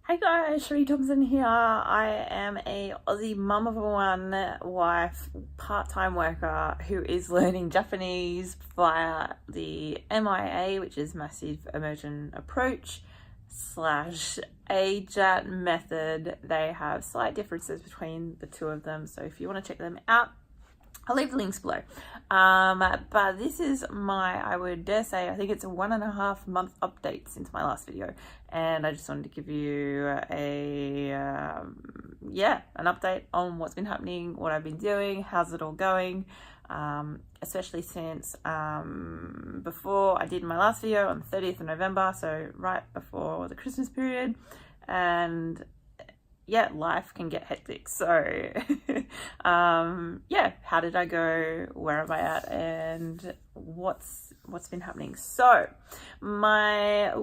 Hey guys, Sheree Thompson here. I am a Aussie mum of one, wife, part-time worker who is learning Japanese via the MIA, which is Massive Immersion Approach slash AJAT method. They have slight differences between the two of them, so if you want to check them out, I'll leave the links below. But this is I would dare say, I think it's a 1.5 month update since my last video. And I just wanted to give you an update on what's been happening, what I've been doing, how's it all going. Especially since before I did my last video on the 30th of November, so right before the Christmas period. And yeah, life can get hectic. So how did I go, where am I at, and what's been happening? So my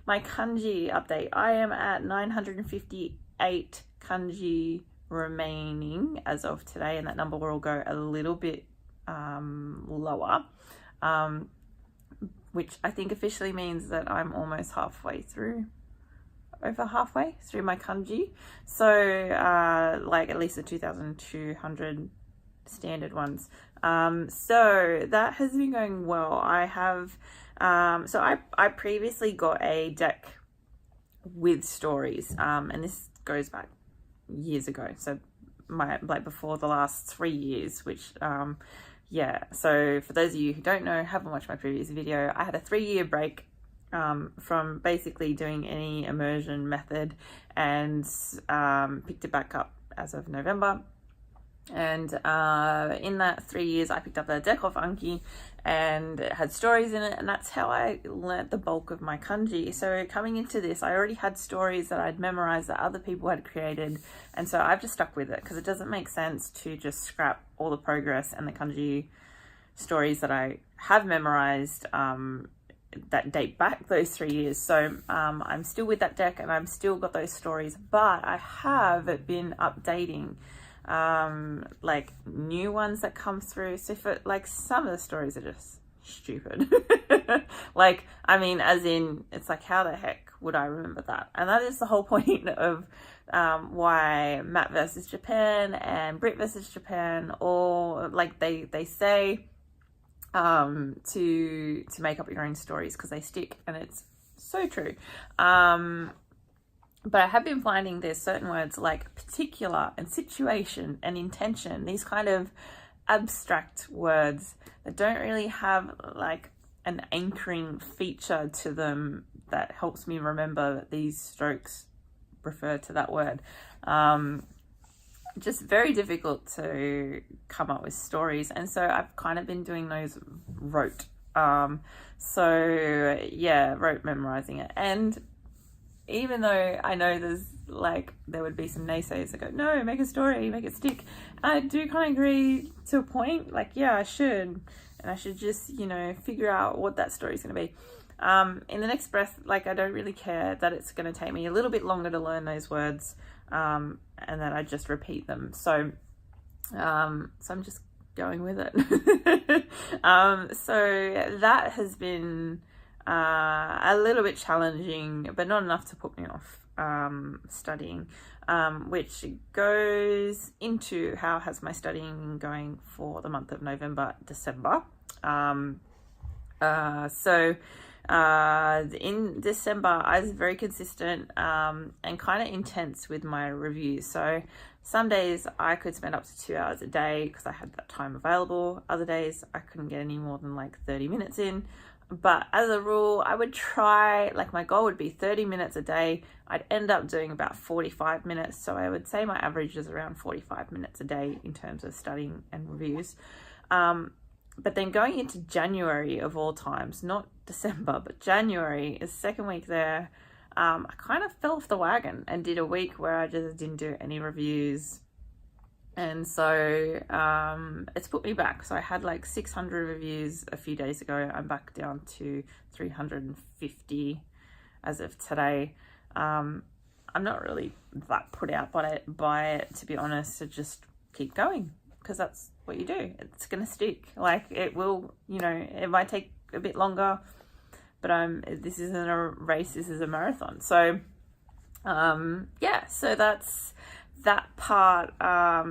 kanji update, I am at 958 kanji remaining as of today, and that number will go a little bit lower, which I think officially means that I'm almost over halfway through my kanji. So like at least the 2,200 standard ones. So that has been going well. I have I previously got a deck with stories, and this goes back years ago, so before the last 3 years, which so for those of you who don't know, haven't watched my previous video, I had a 3-year break from basically doing any immersion method, and picked it back up as of November. And in that 3 years, I picked up a deck of Anki, and it had stories in it, and that's how I learnt the bulk of my kanji. So coming into this, I already had stories that I'd memorized that other people had created, and so I've just stuck with it because it doesn't make sense to just scrap all the progress and the kanji stories that I have memorized that date back those 3 years. So I'm still with that deck, and I've still got those stories, but I have been updating like new ones that come through. So for like some of the stories are just stupid. Like, I mean, as in, it's like, how the heck would I remember that? And that is the whole point of why Matt versus Japan and Brit versus Japan, or like they say to make up your own stories, because they stick, and it's so true. But I have been finding there's certain words like particular and situation and intention, these kind of abstract words that don't really have like an anchoring feature to them that helps me remember that these strokes refer to that word. Just very difficult to come up with stories, and so I've kind of been doing those rote. Rote memorizing it. And even though I know there would be some naysayers that go, no, make a story, make it stick, I do kind of agree to a point. Like, yeah, I should just, figure out what that story is going to be. In the next breath, like, I don't really care that it's going to take me a little bit longer to learn those words, and then I just repeat them. So I'm just going with it. So that has been a little bit challenging, but not enough to put me off studying, which goes into how has my studying going for the month of November, December. In December, I was very consistent and kind of intense with my reviews. So some days I could spend up to 2 hours a day because I had that time available. Other days I couldn't get any more than like 30 minutes in. But as a rule, I would try, like, my goal would be 30 minutes a day. I'd end up doing about 45 minutes. So I would say my average is around 45 minutes a day in terms of studying and reviews. But then going into January, of all times, not December, but January is second week there, I kind of fell off the wagon and did a week where I just didn't do any reviews. And so it's put me back. So I had like 600 reviews a few days ago. I'm back down to 350 as of today. I'm not really that put out by it, to be honest. So just keep going, because that's what you do. It's going to stick. Like, it will, it might take a bit longer, but this isn't a race, this is a marathon. So Yeah, so that's that part.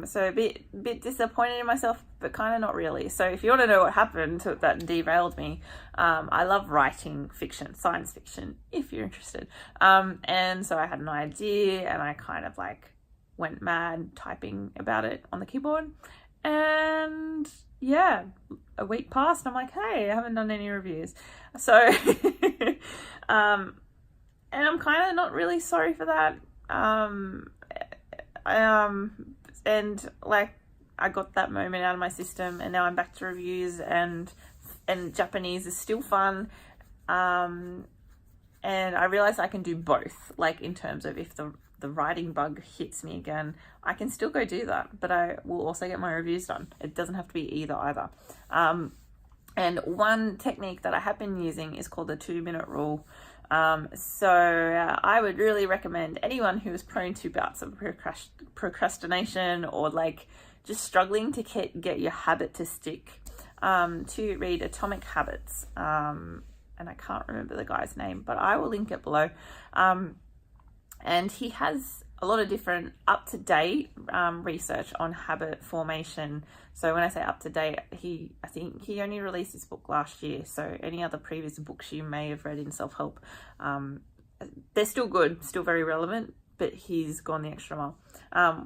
So a bit disappointed in myself, but kind of not really. So if you want to know what happened that derailed me, I love writing fiction, science fiction, if you're interested. And so I had an idea and I kind of like went mad typing about it on the keyboard. And yeah, a week passed and I'm like, hey, I haven't done any reviews. So and I'm kind of not really sorry for that. And like I got that moment out of my system, and now I'm back to reviews, and Japanese is still fun. And I realized I can do both, like in terms of if the writing bug hits me again, I can still go do that, but I will also get my reviews done. It doesn't have to be either. And one technique that I have been using is called the 2-minute rule. So I would really recommend anyone who is prone to bouts of procrastination or like just struggling to get your habit to stick, to read Atomic Habits. And I can't remember the guy's name, but I will link it below. And he has a lot of different up-to-date research on habit formation. So when I say up-to-date, I think he only released his book last year. So any other previous books you may have read in self-help, they're still good, still very relevant, but he's gone the extra mile.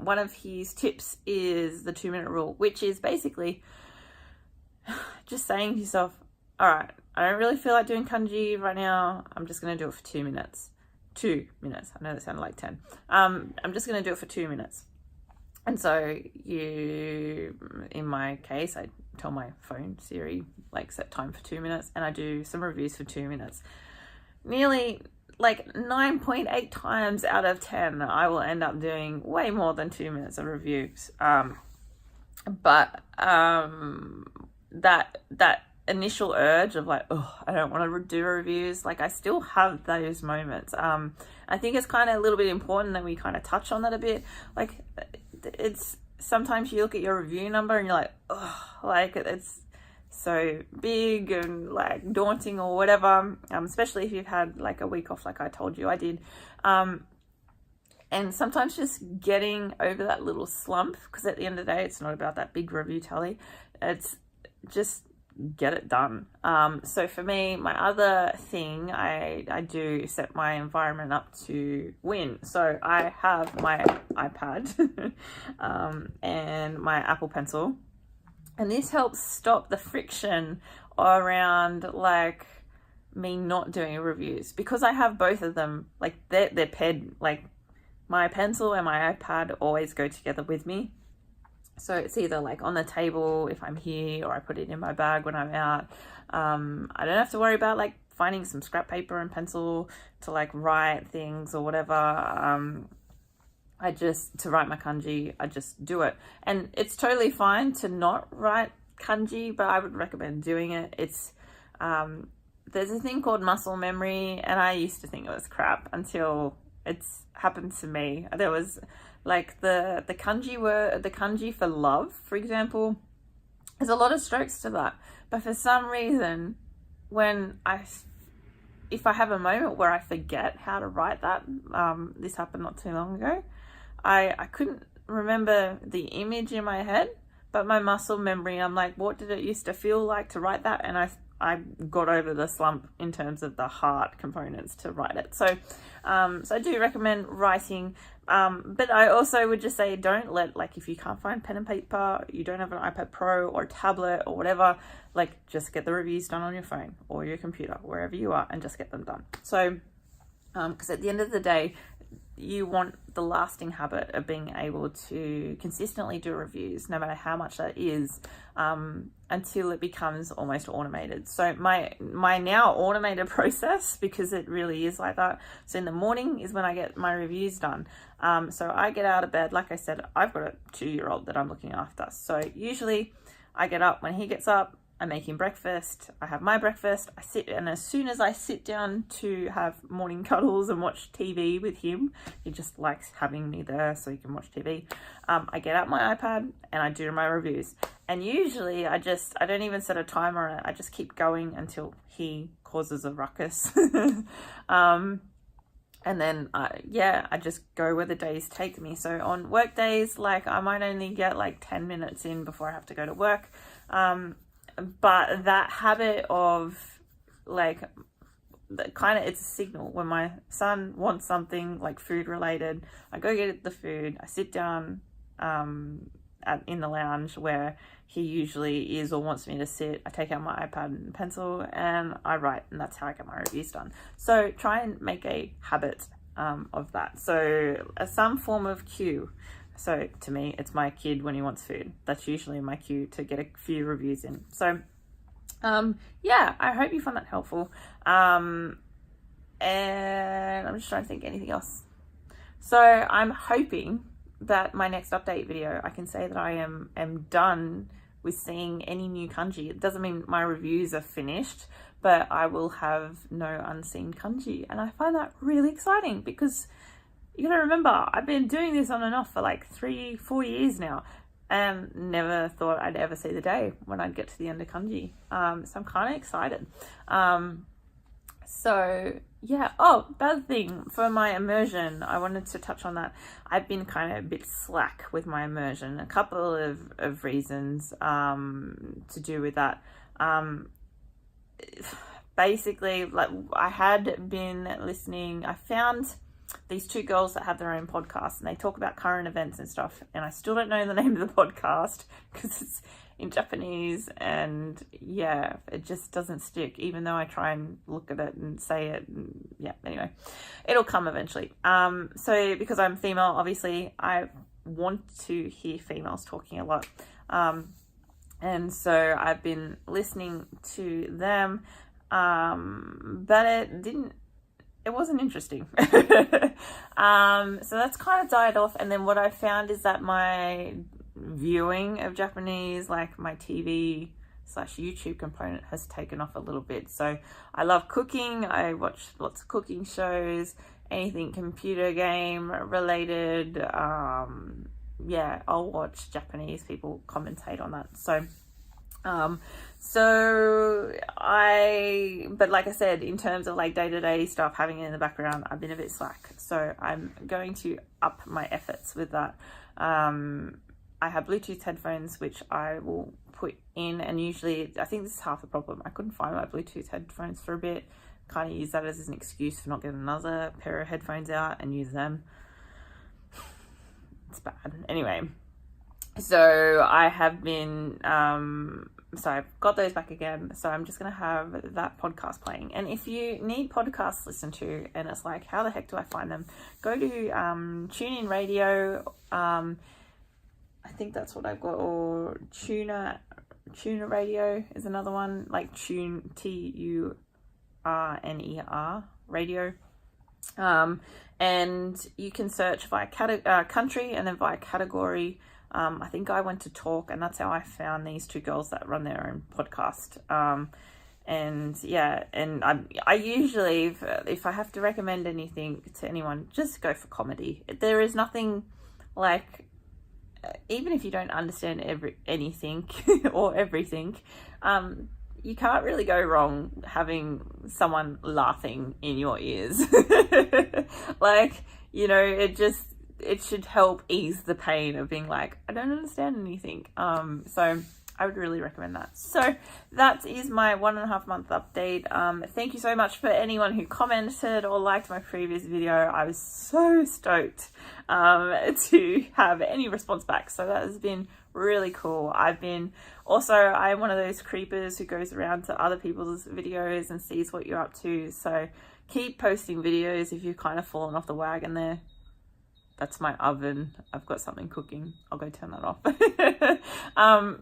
One of his tips is the 2-minute rule, which is basically just saying to yourself, all right, I don't really feel like doing kanji right now. I'm just going to do it for 2 minutes. 2 minutes. I know that sounded like 10. I'm just going to do it for 2 minutes. And so in my case, I tell my phone, Siri, like set time for 2 minutes, and I do some reviews for 2 minutes. Nearly like 9.8 times out of 10, I will end up doing way more than 2 minutes of reviews. But that initial urge of like, oh, I don't want to do reviews, like I still have those moments. I think it's kind of a little bit important that we kind of touch on that a bit. Like it's sometimes you look at your review number and you're like, oh, like it's so big and like daunting or whatever, especially if you've had like a week off like I told you I did. And sometimes just getting over that little slump, because at the end of the day, it's not about that big review tally. It's just get it done. So for me, my other thing, I do set my environment up to win. So I have my iPad and my Apple Pencil, and this helps stop the friction around like me not doing reviews, because I have both of them, like they're paired, like my pencil and my iPad always go together with me. So it's either like on the table if I'm here, or I put it in my bag when I'm out. I don't have to worry about like finding some scrap paper and pencil to like write things or whatever. To write my kanji, I just do it. And it's totally fine to not write kanji, but I would recommend doing it. It's, there's a thing called muscle memory, and I used to think it was crap until it's happened to me. There was like the kanji for love, for example, there's a lot of strokes to that. But for some reason, if I have a moment where I forget how to write that, this happened not too long ago, I couldn't remember the image in my head, but my muscle memory, I'm like, what did it used to feel like to write that? And I got over the slump in terms of the heart components to write it. So I do recommend writing, but I also would just say, don't let, like, if you can't find pen and paper, you don't have an iPad Pro or a tablet or whatever, like, just get the reviews done on your phone or your computer, wherever you are, and just get them done. So, because at the end of the day, you want the lasting habit of being able to consistently do reviews, no matter how much that is, until it becomes almost automated. So my now automated process, because it really is like that. So in the morning is when I get my reviews done. So I get out of bed, like I said, I've got a 2-year-old that I'm looking after. So usually I get up when he gets up, I make him breakfast, I have my breakfast, I sit, and as soon as I sit down to have morning cuddles and watch TV with him, he just likes having me there so he can watch TV, I get out my iPad and I do my reviews. And usually I don't even set a timer on it, I just keep going until he causes a ruckus. And then, yeah, I just go where the days take me. So on work days, like I might only get like 10 minutes in before I have to go to work. But that habit of like, it's a signal when my son wants something like food related, I go get the food, I sit down in the lounge where he usually is or wants me to sit. I take out my iPad and pencil and I write, and that's how I get my reviews done. So try and make a habit of that. So some form of cue. So to me, it's my kid when he wants food. That's usually my cue to get a few reviews in. So yeah, I hope you found that helpful. And I'm just trying to think anything else. So I'm hoping that my next update video, I can say that I am done with seeing any new kanji. It doesn't mean my reviews are finished, but I will have no unseen kanji. And I find that really exciting because you gotta remember, I've been doing this on and off for like 3-4 years now and never thought I'd ever see the day when I'd get to the end of kanji. So I'm kind of excited. So yeah, oh, the other thing for my immersion, I wanted to touch on that. I've been kind of a bit slack with my immersion, a couple of reasons to do with that. Basically, like I had been listening, I found these two girls that have their own podcast and they talk about current events and stuff, and I still don't know the name of the podcast because it's in Japanese, and yeah, it just doesn't stick even though I try and look at it and say it, and yeah, anyway, it'll come eventually. So because I'm female, obviously I want to hear females talking a lot, and so I've been listening to them, but it wasn't interesting. So that's kind of died off. And then what I found is that my viewing of Japanese, like my TV/YouTube component, has taken off a little bit. So I love cooking. I watch lots of cooking shows, anything computer game related. Yeah, I'll watch Japanese people commentate on that. But like I said, in terms of like day-to-day stuff, having it in the background, I've been a bit slack. So I'm going to up my efforts with that. I have Bluetooth headphones, which I will put in, and usually, I think this is half the problem. I couldn't find my Bluetooth headphones for a bit. Kind of use that as an excuse for not getting another pair of headphones out and use them. It's bad. Anyway, so I have been, so I've got those back again. So I'm just going to have that podcast playing. And if you need podcasts to listen to and it's like, how the heck do I find them? Go to TuneIn Radio. I think that's what I've got, or Tuner Radio is another one, like Tune, TURNER Radio. And you can search via country and then via category. I think I went to Talk, and that's how I found these two girls that run their own podcast. And yeah, and I usually, if I have to recommend anything to anyone, just go for comedy. There is nothing like, even if you don't understand anything or everything, you can't really go wrong having someone laughing in your ears. Like, you know, it should help ease the pain of being like, I don't understand anything. So I would really recommend that. So that is my 1.5 month update. Thank you so much for anyone who commented or liked my previous video. I was so stoked to have any response back. So that has been really cool. I'm one of those creepers who goes around to other people's videos and sees what you're up to. So keep posting videos if you've kind of fallen off the wagon there. That's my oven. I've got something cooking. I'll go turn that off.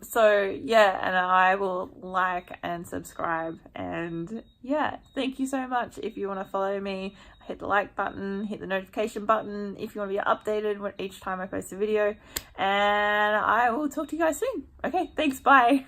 So yeah, and I will like and subscribe, and yeah, thank you so much. If you want to follow me, hit the like button, hit the notification button if you want to be updated each time I post a video, and I will talk to you guys soon. Okay, thanks, bye.